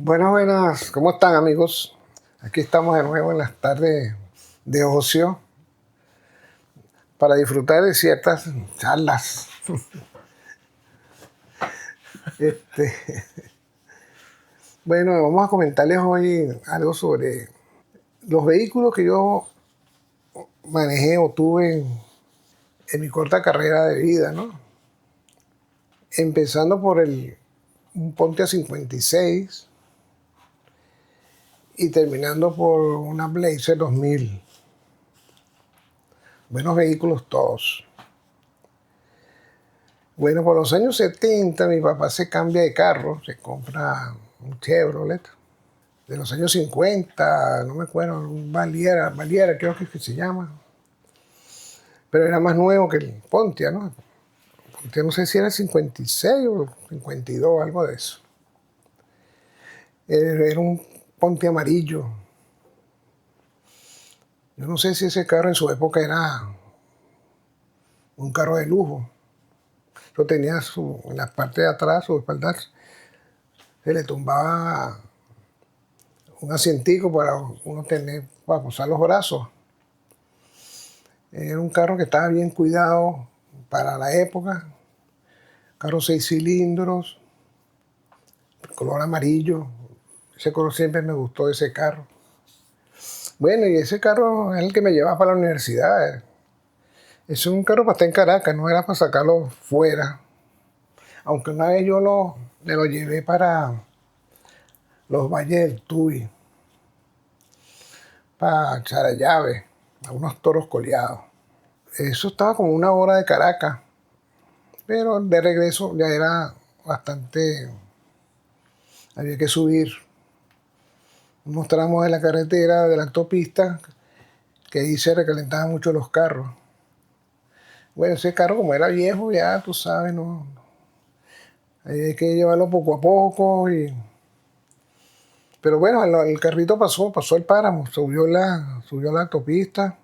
Buenas, buenas, ¿cómo están amigos? Aquí estamos de nuevo en las tardes de ocio para disfrutar de ciertas charlas. Este, bueno, vamos a comentarles hoy algo sobre los vehículos que yo manejé o tuve en mi corta carrera de vida, ¿no? Empezando por un Pontiac 56 y terminando por una Blazer 2000. Buenos vehículos todos. Bueno, por los años 70 mi papá se cambia de carro, se compra un Chevrolet. De los años 50, no me acuerdo, un Valiera creo que se llama. Pero era más nuevo que el Pontiac, ¿no? Pontiac no sé si era el 56 o 52, algo de eso. Era un Pontiac amarillo. Yo no sé si ese carro en su época era un carro de lujo. Yo tenía en la parte de atrás, su espaldar, se le tumbaba un asientico para uno tener, para posar los brazos. Era un carro que estaba bien cuidado para la época. Carro 6 cilindros, color amarillo. Ese color siempre me gustó de ese carro. Bueno, y ese carro es el que me llevaba para la universidad. Es un carro para estar en Caracas, no era para sacarlo fuera. Aunque una vez me lo llevé para los valles del Tuy, para echar a llave, a unos toros coleados. Eso estaba como 1 hora de Caracas, pero de regreso ya era bastante, había que subir unos tramos de la carretera, de la autopista, que ahí se recalentaban mucho los carros. Bueno, ese carro como era viejo, ya tú sabes, no, ahí hay que llevarlo poco a poco. Pero bueno, el carrito pasó el páramo, subió la autopista,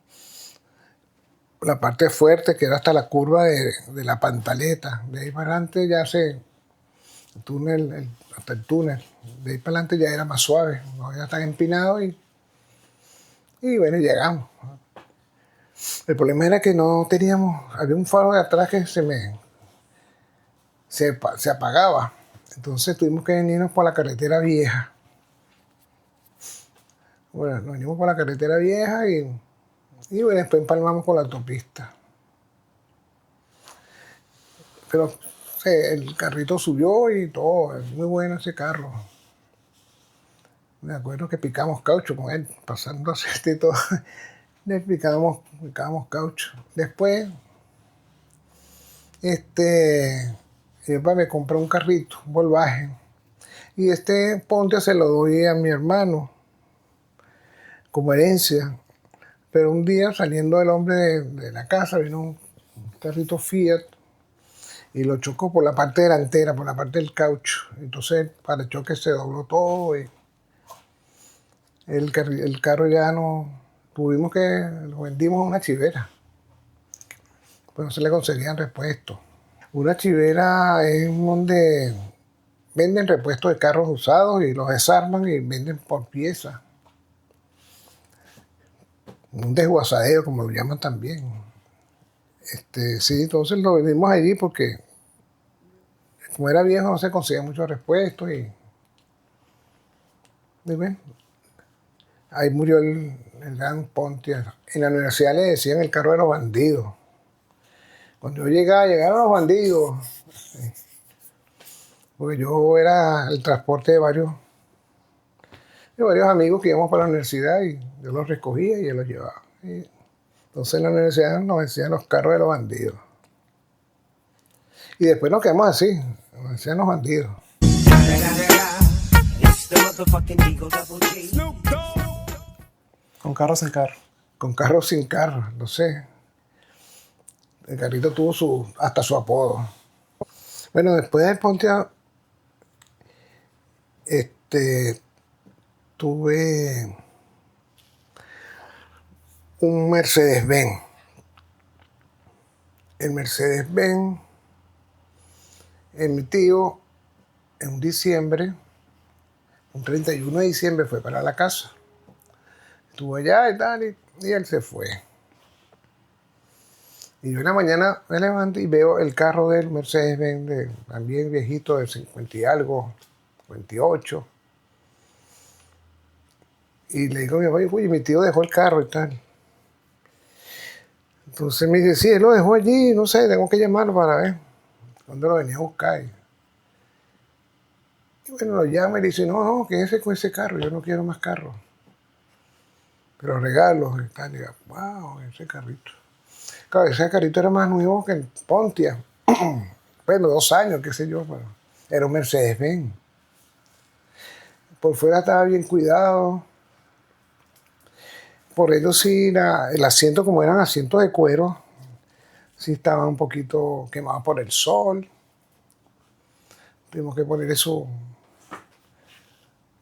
la parte fuerte que era hasta la curva de la Pantaleta. De ahí para adelante ya hasta el túnel. De ahí para adelante ya era más suave, no era tan empinado y bueno, llegamos. El problema era que no teníamos, había un faro de atrás que se apagaba. Entonces tuvimos que venirnos por la carretera vieja. Bueno, nos venimos por la carretera vieja y bueno, después empalmamos con la autopista. Pero el carrito subió y todo, es muy bueno ese carro. Me acuerdo que picamos caucho con él, pasando aceite y todo. Le picábamos caucho. Después, mi papá me compró un carrito, un Volkswagen. Y este Pontiac se lo doy a mi hermano como herencia. Pero un día, saliendo el hombre de la casa, vino un carrito Fiat y lo chocó por la parte delantera, por la parte del caucho. Entonces el parachoque se dobló todo y el carro ya no... lo vendimos a una chivera. Pues no se le conseguían repuestos. Una chivera es donde venden repuestos de carros usados y los desarman y venden por pieza. Un desguazadero, como lo llaman también. Sí, entonces lo vendimos allí porque como era viejo no se conseguían muchos repuestos y bueno, ahí murió el gran Pontiac. En la universidad le decían el carro de los bandidos. Cuando yo llegaron los bandidos. Porque yo era el transporte de varios amigos que íbamos para la universidad y yo los recogía y yo los llevaba. Entonces en la universidad nos decían los carros de los bandidos. Y después nos quedamos así, nos decían los bandidos. Con carro sin carro. Con carros sin carro, no sé. El carrito tuvo hasta su apodo. Bueno, después del Pontiac, tuve un Mercedes-Benz. El Mercedes-Benz, mi tío, en un diciembre, Un 31 de diciembre fue para la casa. Estuvo allá y tal, y él se fue. Y yo en la mañana me levanto y veo el carro del Mercedes-Benz, también viejito, de 50 y algo, 58. Y le digo a mi papá, oye, mi tío dejó el carro y tal. Entonces me dice, sí, él lo dejó allí, no sé, tengo que llamarlo para ver cuándo lo venía a buscar. Y bueno, lo llama y le dice, no, quédese con ese carro, yo no quiero más carro. Pero regalos y tal. Y yo, wow, ese carrito. Claro, ese carrito era más nuevo que el Pontiac. Bueno, 2 años, qué sé yo, pero era un Mercedes-Benz. Por fuera estaba bien cuidado. Por eso sí, el asiento, como eran asientos de cuero, sí estaba un poquito quemado por el sol. Tuvimos que poner eso,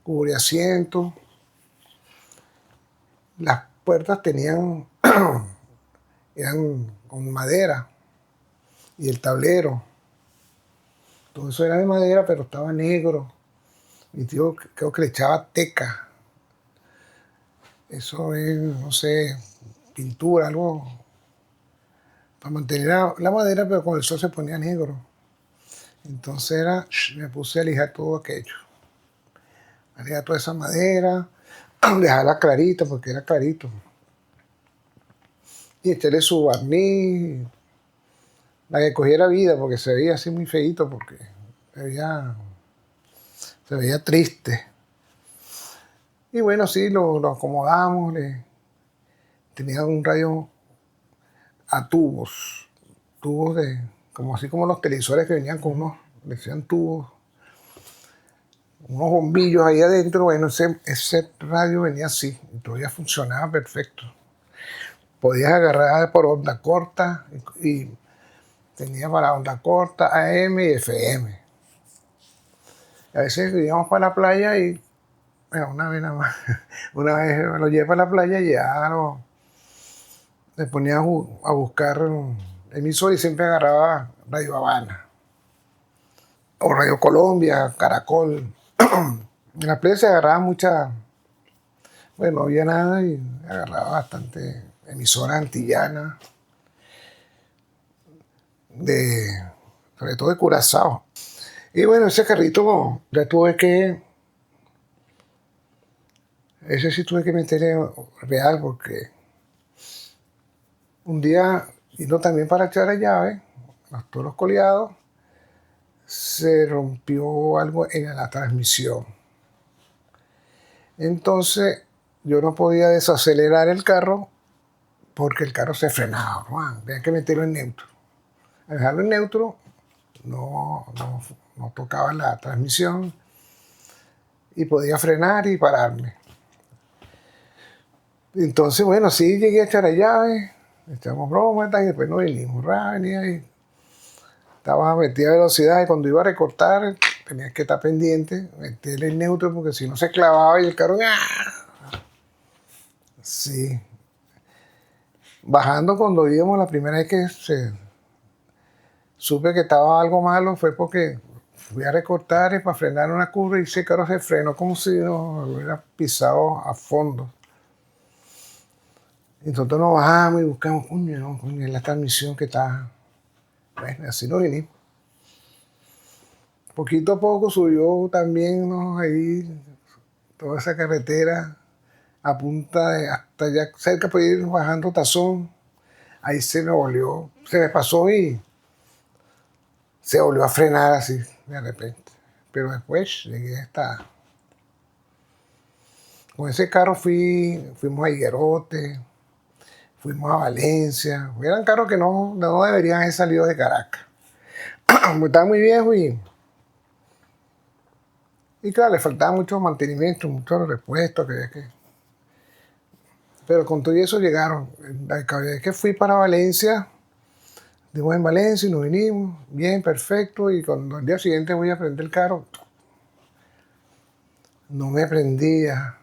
cubre asiento. Las puertas eran con madera. Y el tablero, todo eso era de madera, pero estaba negro. Mi tío creo que le echaba teca. Eso es, no sé, pintura, algo para mantener la madera, pero con el sol se ponía negro. Entonces me puse a lijar todo aquello. A lijar toda esa madera, dejarla clarita, porque era clarito. Y echarle su barniz, la que cogiera vida, porque se veía así muy feíto, porque se veía triste. Y bueno, sí, lo acomodamos, tenía un radio a tubos como así como los televisores que venían con le decían tubos, unos bombillos ahí adentro. Bueno, ese radio venía así, y todavía funcionaba perfecto. Podías agarrar por onda corta, y tenía para onda corta AM y FM. A veces íbamos para la playa y, bueno, una vez nada más, una vez lo llevé para la playa y ya me ponía a buscar emisor y siempre agarraba Radio Habana o Radio Colombia, Caracol. En la playa se agarraba bueno, no había nada y agarraba bastante emisoras antillanas, sobre todo de Curazao. Y bueno, ese carrito ese sí tuve que meterle real, porque un día, yendo también para echar la llave, los toros coleados, se rompió algo en la transmisión. Entonces yo no podía desacelerar el carro porque el carro se frenaba. Tenía que meterlo en neutro. Al dejarlo en neutro no tocaba la transmisión y podía frenar y pararme. Entonces, bueno, sí llegué a echar la llave, echamos broma y después nos vinimos. Venía y estaba metida a velocidad, y cuando iba a recortar tenía que estar pendiente, meterle el neutro, porque si no se clavaba y el carro... Sí. Bajando, cuando íbamos la primera vez que supe que estaba algo malo, fue porque fui a recortar y para frenar una curva y ese carro se frenó como si nos hubiera pisado a fondo. Y nosotros nos bajamos y buscamos, coño, es la transmisión que está... Bueno, así nos vinimos. Poquito a poco subió también, ¿no? Ahí toda esa carretera a punta hasta allá cerca, por ir bajando Tazón. Ahí se me pasó y se volvió a frenar así de repente. Pero después llegué hasta... Con ese carro fuimos a Higuerote, fuimos a Valencia. Eran carros que no deberían haber salido de Caracas. Estaba muy viejo y claro, le faltaba mucho mantenimiento, muchos repuestos. Pero con todo eso llegaron. La vez que fui para Valencia, dimos en Valencia y nos vinimos, bien, perfecto. Y cuando al día siguiente voy a prender el carro, no me prendía.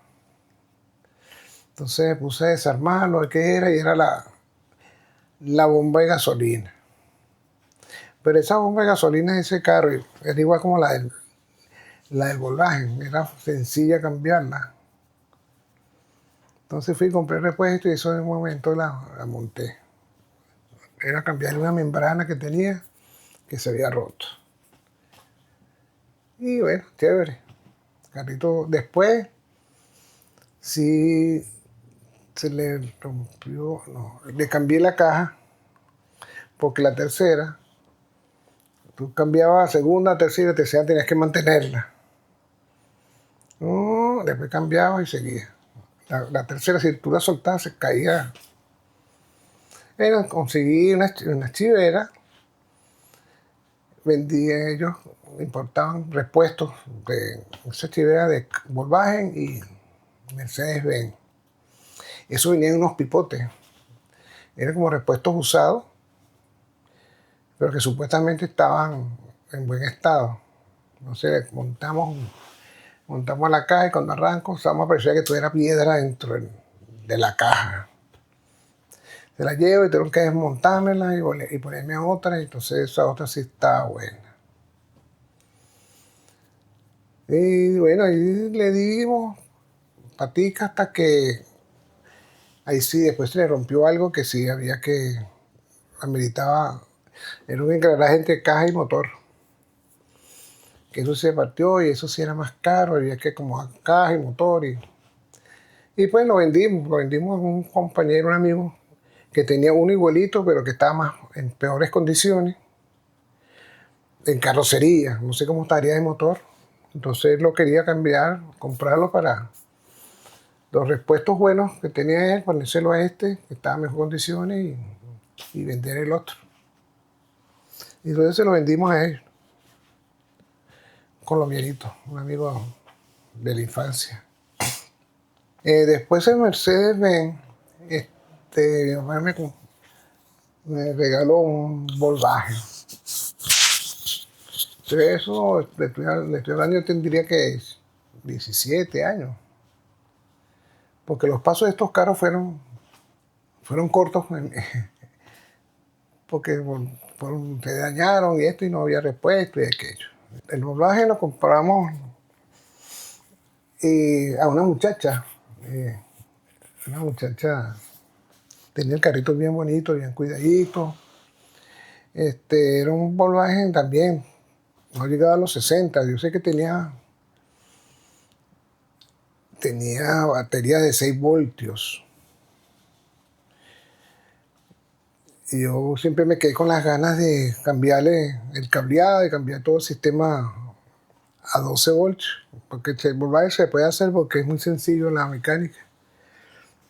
Entonces me puse a desarmarlo, ¿qué era? Y era la bomba de gasolina. Pero esa bomba de gasolina de ese carro era igual como la La del Volkswagen, era sencilla cambiarla. Entonces fui, compré el repuesto y eso en un momento la monté. Era cambiar una membrana que tenía que se había roto. Y bueno, chévere. Carrito, después sí se le rompió, no, le cambié la caja porque la tercera, tú cambiabas segunda, tercera tenías que mantenerla. No, después cambiabas y seguía. La tercera, si tú la soltabas, se caía. Pero conseguí una chivera, vendí ellos, importaban repuestos de esa chivera de Volkswagen y Mercedes-Benz. Eso venía en unos pipotes. Eran como repuestos usados, pero que supuestamente estaban en buen estado. Entonces montamos la caja y cuando arranco, parecía que tuviera piedra dentro de la caja. Se la llevo y tengo que desmontármela y ponerme otra, y entonces esa otra sí estaba buena. Y bueno, ahí le dimos patica hasta que ahí sí, después se le rompió algo que sí había que, ameritaba, era un engranaje entre caja y motor. Que eso se partió y eso sí era más caro, había que acomodar caja y motor. Y pues lo vendimos a un compañero, un amigo, que tenía uno igualito, pero que estaba más en peores condiciones, en carrocería, no sé cómo estaría de motor. Entonces lo quería cambiar, comprarlo para los repuestos buenos que tenía él, ponérselo a este, que estaba en mejores condiciones, y vender el otro. Y entonces se lo vendimos a él, un colombianito, un amigo de la infancia. Después en Mercedes-Benz, mi mamá me regaló un Volkswagen. Entonces eso, le estoy hablando, yo tendría que 17 años. Porque los pasos de estos carros fueron cortos, porque se dañaron y esto y no había repuesto y aquello. El Volkswagen lo compramos a una muchacha. Una muchacha tenía el carrito bien bonito, bien cuidadito. Era un Volkswagen también, no llegaba a los 60. Yo sé que tenía batería de 6 voltios. Y yo siempre me quedé con las ganas de cambiarle el cableado, de cambiar todo el sistema a 12 volts. Porque el Volkswagen se puede hacer porque es muy sencillo la mecánica.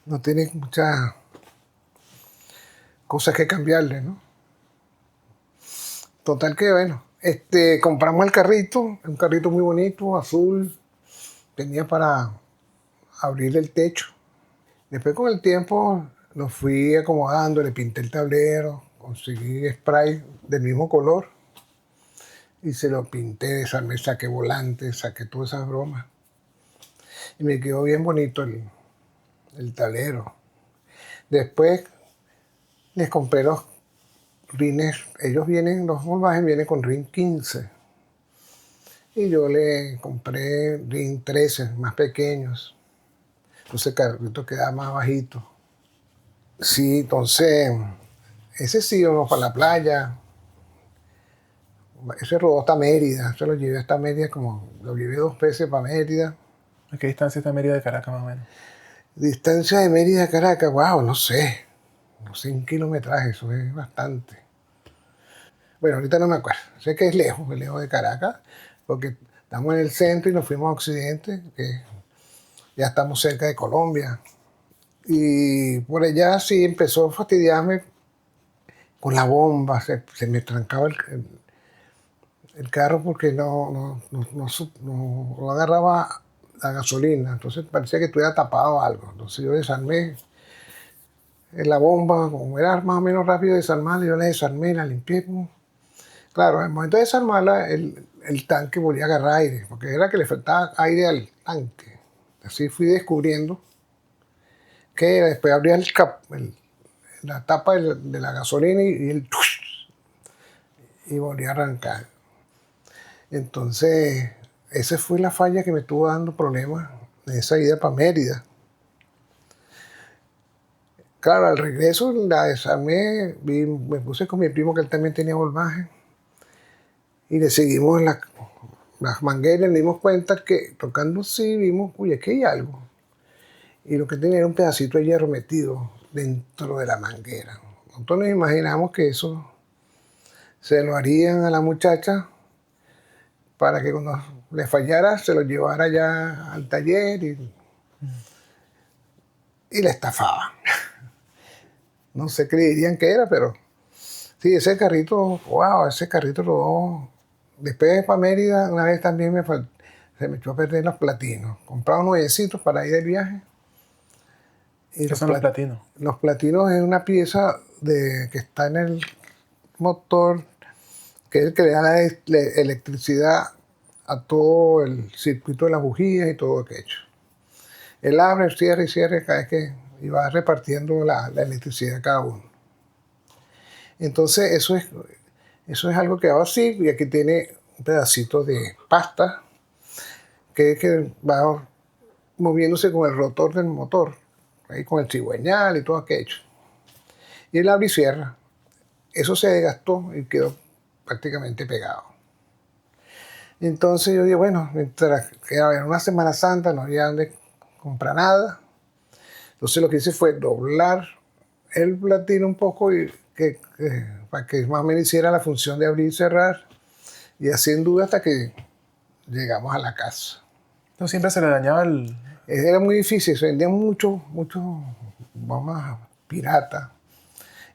No tiene muchas cosas que cambiarle, ¿no? Total que bueno, compramos el carrito, un carrito muy bonito, azul, tenía para abrir el techo. Después con el tiempo lo fui acomodando, le pinté el tablero, conseguí spray del mismo color y se lo pinté, desarmé, saqué volantes, saqué todas esas bromas. Y me quedó bien bonito el tablero. Después les compré los rines, los Volkswagen vienen con rin 15. Y yo le compré rin 13, más pequeños. Entonces el carrito quedaba más bajito. Sí, entonces, ese sí, uno para la playa. Ese rodó hasta Mérida. Se lo llevé hasta Mérida, lo llevé 2 veces para Mérida. ¿A qué distancia está Mérida de Caracas, más o menos? Distancia de Mérida a Caracas, wow, no sé. No sé en kilometraje, eso es bastante. Bueno, ahorita no me acuerdo. Sé que es lejos de Caracas, porque estamos en el centro y nos fuimos a Occidente, que ya estamos cerca de Colombia. Y por allá sí empezó a fastidiarme con la bomba, se me trancaba el carro porque no agarraba la gasolina, entonces parecía que estuviera tapado algo. Entonces yo desarmé la bomba, como era más o menos rápido desarmarla, yo la desarmé, la limpié. Claro, en el momento de desarmarla, el tanque volvía a agarrar aire, porque era que le faltaba aire al tanque. Así fui descubriendo que después abría la tapa de la gasolina y volvía a arrancar. Entonces, esa fue la falla que me estuvo dando problemas en esa ida para Mérida. Claro, al regreso la desarmé, me puse con mi primo que él también tenía volvaje y le seguimos las mangueras, le dimos cuenta que tocando así vimos, uy, aquí hay algo. Y lo que tenía era un pedacito de hierro metido dentro de la manguera. Nosotros nos imaginamos que eso se lo harían a la muchacha para que cuando le fallara se lo llevara ya al taller y la estafaban. No sé qué le dirían que era, pero sí, ese carrito, wow, ese carrito rodó. Después de para Mérida, una vez también se me echó a perder los platinos. Compraba unos nuevecitos para ir de viaje. Y ¿Qué son los platinos? los platinos es una pieza que está en el motor, que es el que le da la electricidad a todo el circuito de las bujías y todo aquello. Él abre, cierra y cierra cada vez que y va repartiendo la electricidad a cada uno. Entonces eso es algo que va así, y aquí tiene un pedacito de pasta que va moviéndose con el rotor del motor, ahí con el cigüeñal y todo aquello. Y él abre y cierra. Eso se desgastó y quedó prácticamente pegado. Entonces yo digo, bueno, mientras que era una Semana Santa, no había donde comprar nada. Entonces lo que hice fue doblar el platino un poco para que más o menos hiciera la función de abrir y cerrar. Y así en duda hasta que llegamos a la casa. No, siempre se le dañaba el... Era muy difícil, se vendían muchos bombas piratas.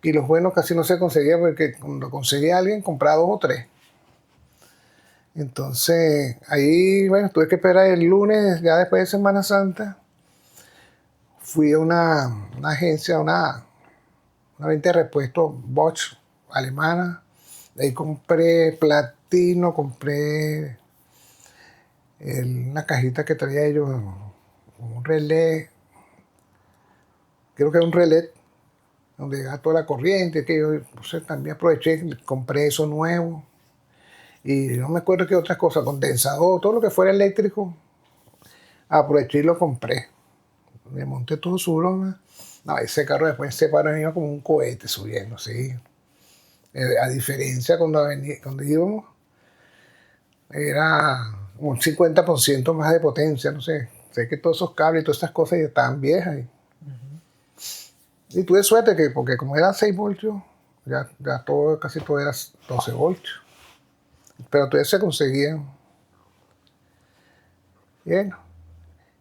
Y los buenos casi no se conseguían porque cuando conseguía alguien compraba 2 o 3. Entonces ahí, bueno, tuve que esperar el lunes, ya después de Semana Santa. Fui a una agencia, una venta de repuestos Bosch alemana. De ahí compré platino, compré una cajita que traía ellos, un relé, creo que era un relé donde llegaba toda la corriente, que yo pues, también aproveché, compré eso nuevo. Y no me acuerdo qué otras cosas, condensador, todo lo que fuera eléctrico, aproveché y lo compré. Me monté todo su broma. No, ese carro después se paró y iba como un cohete subiendo, sí. A diferencia cuando íbamos, era un 50% más de potencia, no sé. Sé que todos esos cables y todas estas cosas ya estaban viejas. Y tuve suerte porque como era 6 voltios, ya casi todo era 12 voltios. Pero todavía se conseguían. Bien.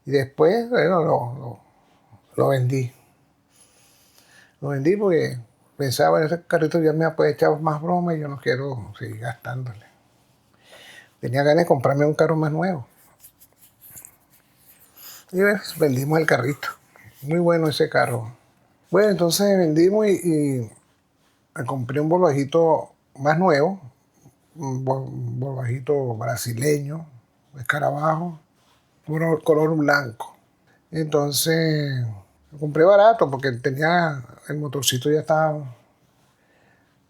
Y después, bueno, lo vendí. Lo vendí porque pensaba, bueno, ese carrito ya me puede echar más broma y yo no quiero seguir gastándole. Tenía ganas de comprarme un carro más nuevo. Y bueno, vendimos el carrito. Muy bueno ese carro. Bueno, entonces vendimos y me compré un Volvajito más nuevo, un Volvajito brasileño, escarabajo, color blanco. Entonces lo compré barato porque el motorcito ya estaba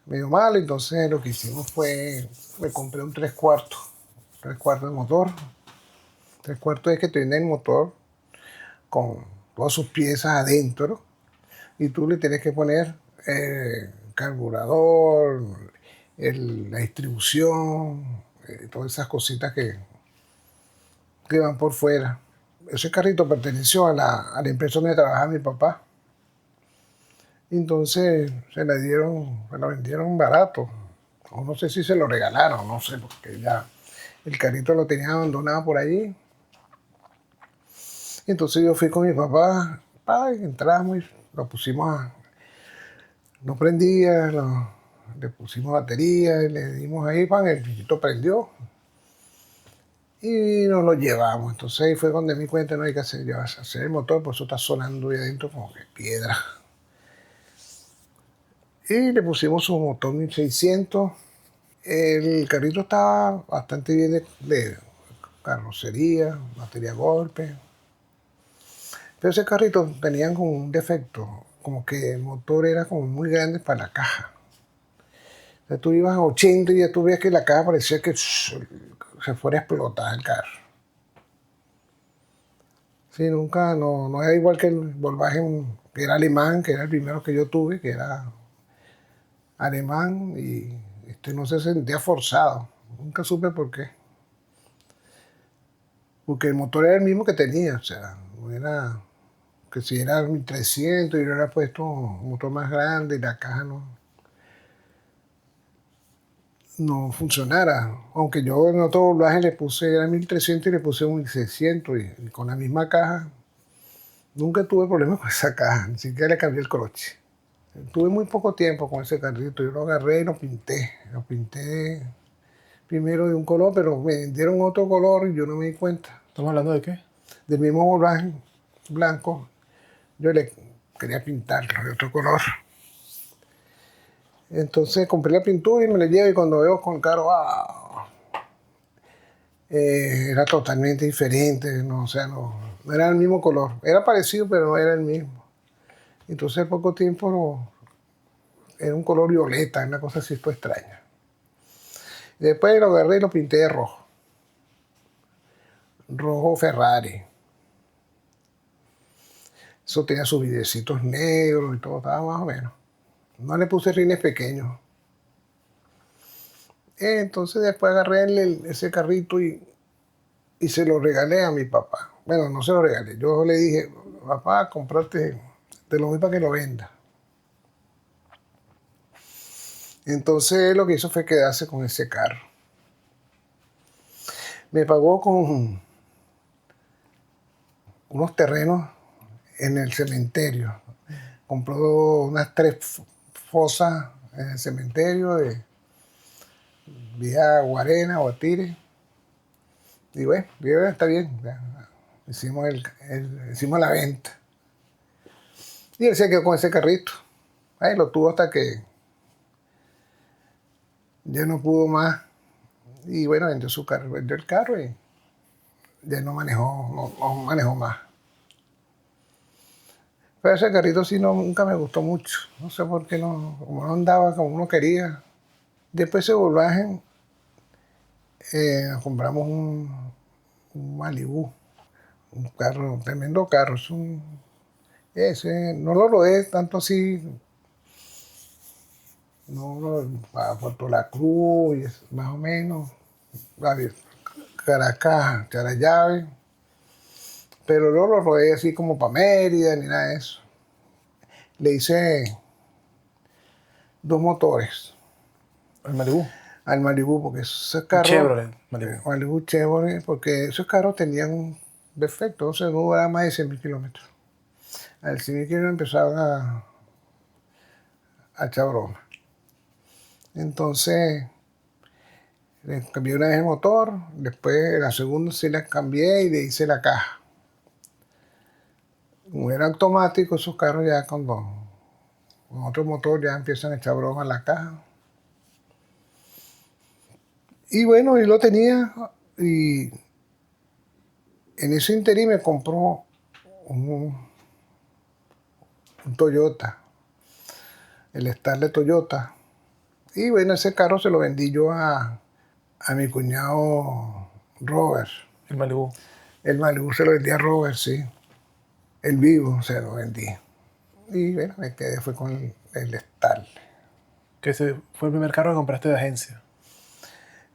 medio mal, entonces lo que hicimos fue, me compré un 3/4 de motor. 3/4 es que tiene el motor con todas sus piezas adentro y tú le tienes que poner carburador, la distribución, todas esas cositas que van por fuera. Ese carrito perteneció a la empresa donde trabajaba mi papá. Entonces se la vendieron barato. O no sé si se lo regalaron, no sé, porque ya el carrito lo tenía abandonado por allí. Entonces yo fui con mi papá, entramos y lo pusimos no prendía, le pusimos batería, y le dimos ahí, el chiquito prendió y nos lo llevamos. Entonces ahí fue donde me di cuenta, no hay que hacer el motor, por eso está sonando ahí adentro como que piedra. Y le pusimos su motor 1600. El carrito estaba bastante bien de carrocería, batería a golpe. Pero ese carrito tenía como un defecto, como que el motor era como muy grande para la caja. O sea, tú ibas a 80 y ya tú veías que la caja parecía que se fuera a explotar el carro. Sí, nunca, no era igual que el Volkswagen, que era alemán, que era el primero que yo tuve, que era alemán, y no se sentía forzado. Nunca supe por qué. Porque el motor era el mismo que tenía, o sea, no era que si era 1300 y yo le había puesto un motor más grande y la caja no funcionara. Aunque yo en otro Volkswagen le puse, era 1300 y le puse un 1600 y con la misma caja. Nunca tuve problemas con esa caja, ni siquiera le cambié el croche. Tuve muy poco tiempo con ese carrito, yo lo agarré y lo pinté. Lo pinté primero de un color, pero me dieron otro color y yo no me di cuenta. ¿Estamos hablando de qué? Del mismo Volkswagen blanco, yo le quería pintarlo de otro color. Entonces compré la pintura y me la llevo y cuando veo con el carro, era totalmente diferente, no, o sea, no era el mismo color. Era parecido, pero no era el mismo. Entonces, al poco tiempo, era un color violeta, una cosa así fue extraña. Y después lo agarré y lo pinté de rojo. Rojo Ferrari. Eso tenía sus videcitos negros y todo, estaba más o menos. No le puse rines pequeños. Entonces después agarré ese carrito y se lo regalé a mi papá. Bueno, no se lo regalé. Yo le dije, papá, comprate, te lo doy para que lo venda. Entonces él lo que hizo fue quedarse con ese carro. Me pagó con unos terrenos en el cementerio. Compró unas 3 fosas en el cementerio de Vía Guarena, Guatire. Y bueno, está bien. Ya, hicimos la venta. Y él se quedó con ese carrito. Ahí lo tuvo hasta que ya no pudo más. Y bueno, vendió su carro, vendió el carro y ya no manejó más. Pero ese carrito sí nunca me gustó mucho. No sé por qué como no andaba como uno quería. Después ese Volkswagen, compramos un Malibu. Un carro, un tremendo carro. Ese, no lo rodé tanto así. No, a Puerto La Cruz, más o menos. Caracas, Charallave. Pero no lo rodé así como para Mérida ni nada de eso. Le hice 2 motores El Malibu. al Malibu, porque esos carros. Chevrolet Malibu. Malibu Chevrolet, porque esos carros tenían un defecto, o sea, no duraba más de 100.000 kilómetros. Al 100.000 kilómetros empezaban a echar broma. Entonces, le cambié una vez el motor, después la segunda sí la cambié y le hice la caja. Como era automático, esos carros ya con otro motor ya empiezan a echar broma en la caja. Y bueno, y lo tenía y en ese interín me compró un Toyota, el Starlet Toyota. Y bueno, ese carro se lo vendí yo a mi cuñado Robert. El Malibu. El Malibu se lo vendí a Robert, sí. El Vivo se lo vendí. Y bueno, me quedé fue con el Starlet. Que ese fue el primer carro que compraste de agencia.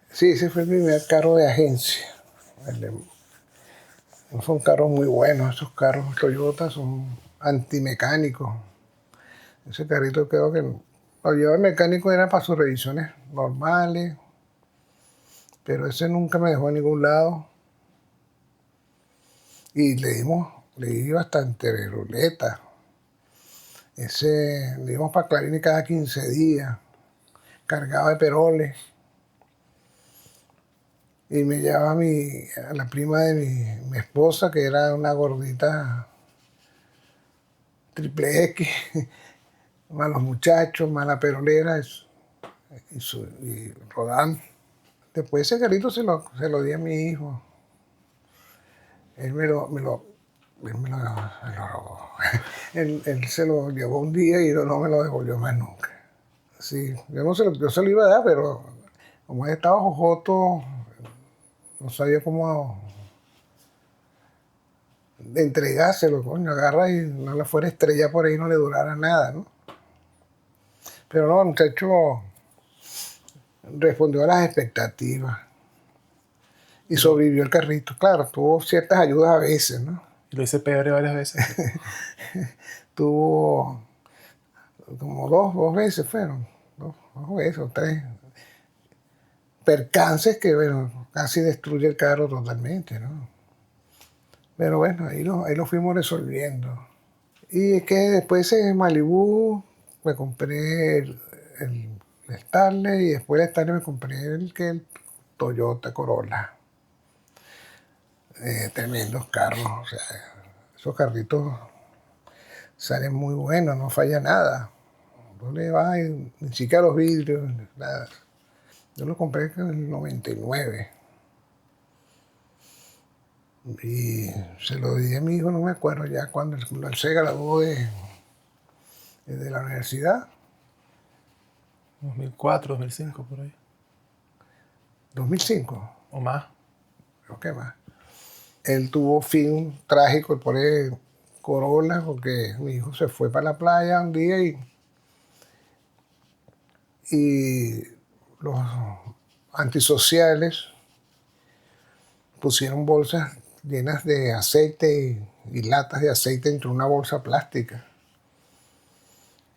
Sí, ese fue el primer carro de agencia. Son carros muy buenos, esos carros Toyota son antimecánicos. Ese carrito creo que lo llevaba el mecánico era para sus revisiones normales, pero ese nunca me dejó en ningún lado. Y le di bastante ruleta. Le dimos para Clarín cada 15 días, cargaba de peroles. Y me llevaba a la prima de mi esposa, que era una gordita triple X, malos muchachos, mala perolera, y rodando. Después ese carrito se lo di a mi hijo. Él me lo robó. Él se lo llevó un día y no me lo devolvió más nunca. Sí, yo se lo iba a dar, pero como él estaba jojoto, no sabía cómo entregárselo, coño, agarra y no le fuera estrella por ahí, no le durara nada, ¿no? Pero no, el muchacho respondió a las expectativas y sobrevivió el carrito. Claro, tuvo ciertas ayudas a veces, ¿no? Y lo hice peor varias veces. Tuvo como dos veces fueron, dos veces o tres percances que, bueno, casi destruye el carro totalmente, ¿no? Pero bueno, ahí lo fuimos resolviendo. Y es que después en Malibú me compré el Starlet y después del Starlet me compré el Toyota Corolla. Tremendos carros, o sea, esos carritos salen muy buenos, no falla nada. No le va, ni siquiera los vidrios, nada. Yo lo compré en el 99 y se lo di a mi hijo, no me acuerdo ya cuando él se graduó de la universidad. 2004, 2005, por ahí. 2005, O más. creo que más. Él tuvo fin trágico por el Corolla porque mi hijo se fue para la playa un día y los antisociales pusieron bolsas llenas de aceite y latas de aceite dentro de una bolsa plástica.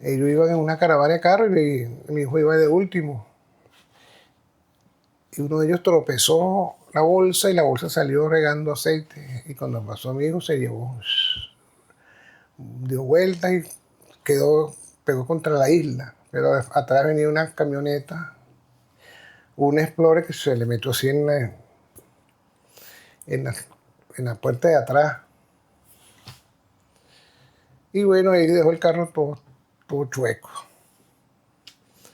Ellos iban en una caravana de carro y mi hijo iba de último. Y uno de ellos tropezó la bolsa y la bolsa salió regando aceite. Y cuando pasó mi hijo se llevó, dio vuelta y pegó contra la isla. Pero atrás venía una camioneta, un Explorer que se le metió así en la puerta de atrás. Y bueno, ahí dejó el carro todo chueco.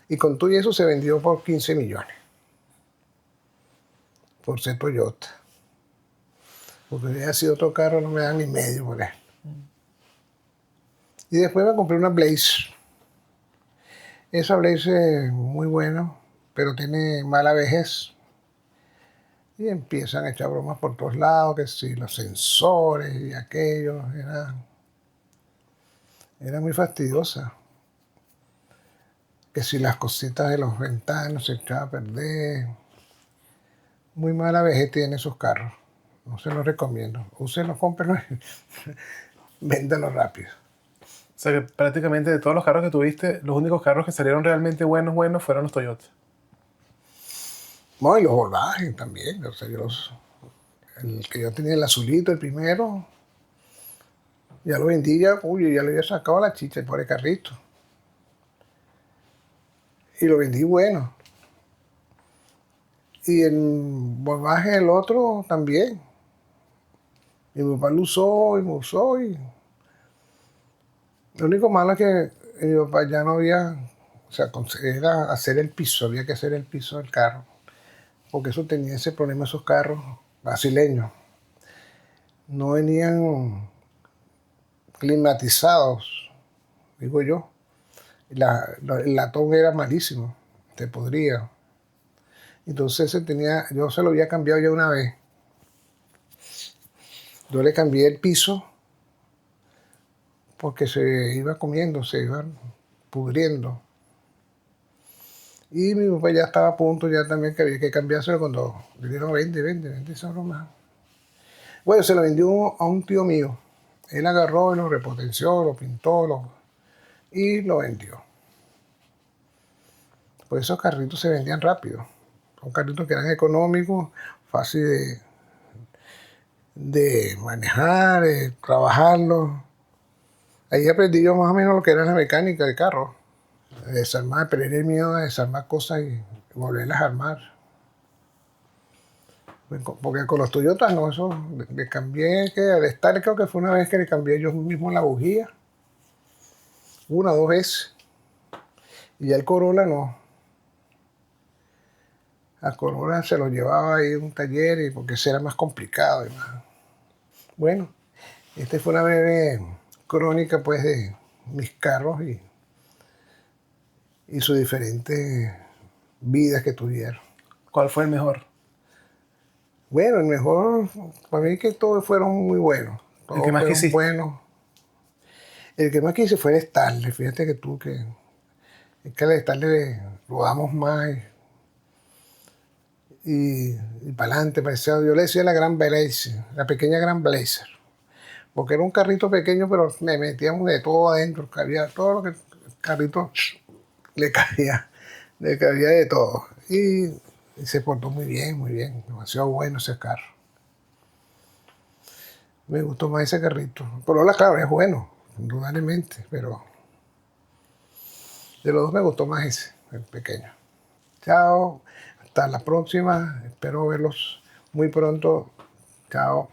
Y con todo eso se vendió por 15 millones. Por ser Toyota. Porque si hubiera sido otro carro no me dan ni medio por él. Y después me compré una Blaze. Esa Blaze es muy buena, pero tiene mala vejez. Y empiezan a echar bromas por todos lados, que si los sensores y aquello, era muy fastidiosa. Que si las cositas de los ventanos se echaban a perder. Muy mala vejez tienen esos carros. No se los recomiendo. Úsenlos, cómprenlos y véndanlos rápido. O sea que prácticamente de todos los carros que tuviste, los únicos carros que salieron realmente buenos fueron los Toyota. No, y los Volkswagen también. O sea, el que yo tenía, el azulito, el primero, ya lo vendí, ya le había sacado la chicha por el carrito. Y lo vendí bueno. Y el Volkswagen, el otro, también. Y mi papá lo usó y me usó. Lo único malo es que mi papá ya no había, o sea, era hacer el piso, había que hacer el piso del carro. Porque eso tenía ese problema, esos carros brasileños. No venían climatizados, digo yo. El latón era malísimo, te podría. Entonces yo se lo había cambiado ya una vez. Yo le cambié el piso porque se iba comiendo, se iba pudriendo. Y mi papá ya estaba a punto ya también que había que cambiárselo cuando le dieron 20 esa broma. Bueno, se lo vendió a un tío mío. Él agarró y lo repotenció, lo pintó y lo vendió. Pues esos carritos se vendían rápido. Son carritos que eran económicos, fáciles de manejar, de trabajarlos. Ahí aprendí yo más o menos lo que era la mecánica del carro. Desarmar, perder el miedo a desarmar cosas y volverlas a armar. Porque con los Toyotas no, eso le cambié, que al estar creo que fue una vez que le cambié yo mismo la bujía. Una o dos veces. Y ya el Corolla no. A Corolla se lo llevaba ahí a un taller y porque ese era más complicado. Bueno, esta fue una breve crónica pues de mis carros y sus diferentes vidas que tuvieron. ¿Cuál fue el mejor? Bueno, el mejor, para mí que todos fueron muy buenos. ¿El Todos que más fueron quisiste? buenos. El que más quise fue el Starlet. Fíjate que tú que... Es que al Starlet lo damos más y para adelante. Parecía, yo le decía la Gran Blazer, la pequeña Gran Blazer. Porque era un carrito pequeño, pero le metíamos de todo adentro. Cabía todo lo que el carrito le cabía. Le cabía de todo. Y se portó muy bien, muy bien. Demasiado bueno ese carro. Me gustó más ese carrito. Por ahora, claro, es bueno, indudablemente, pero de los dos me gustó más ese, el pequeño. Chao, hasta la próxima. Espero verlos muy pronto. Chao.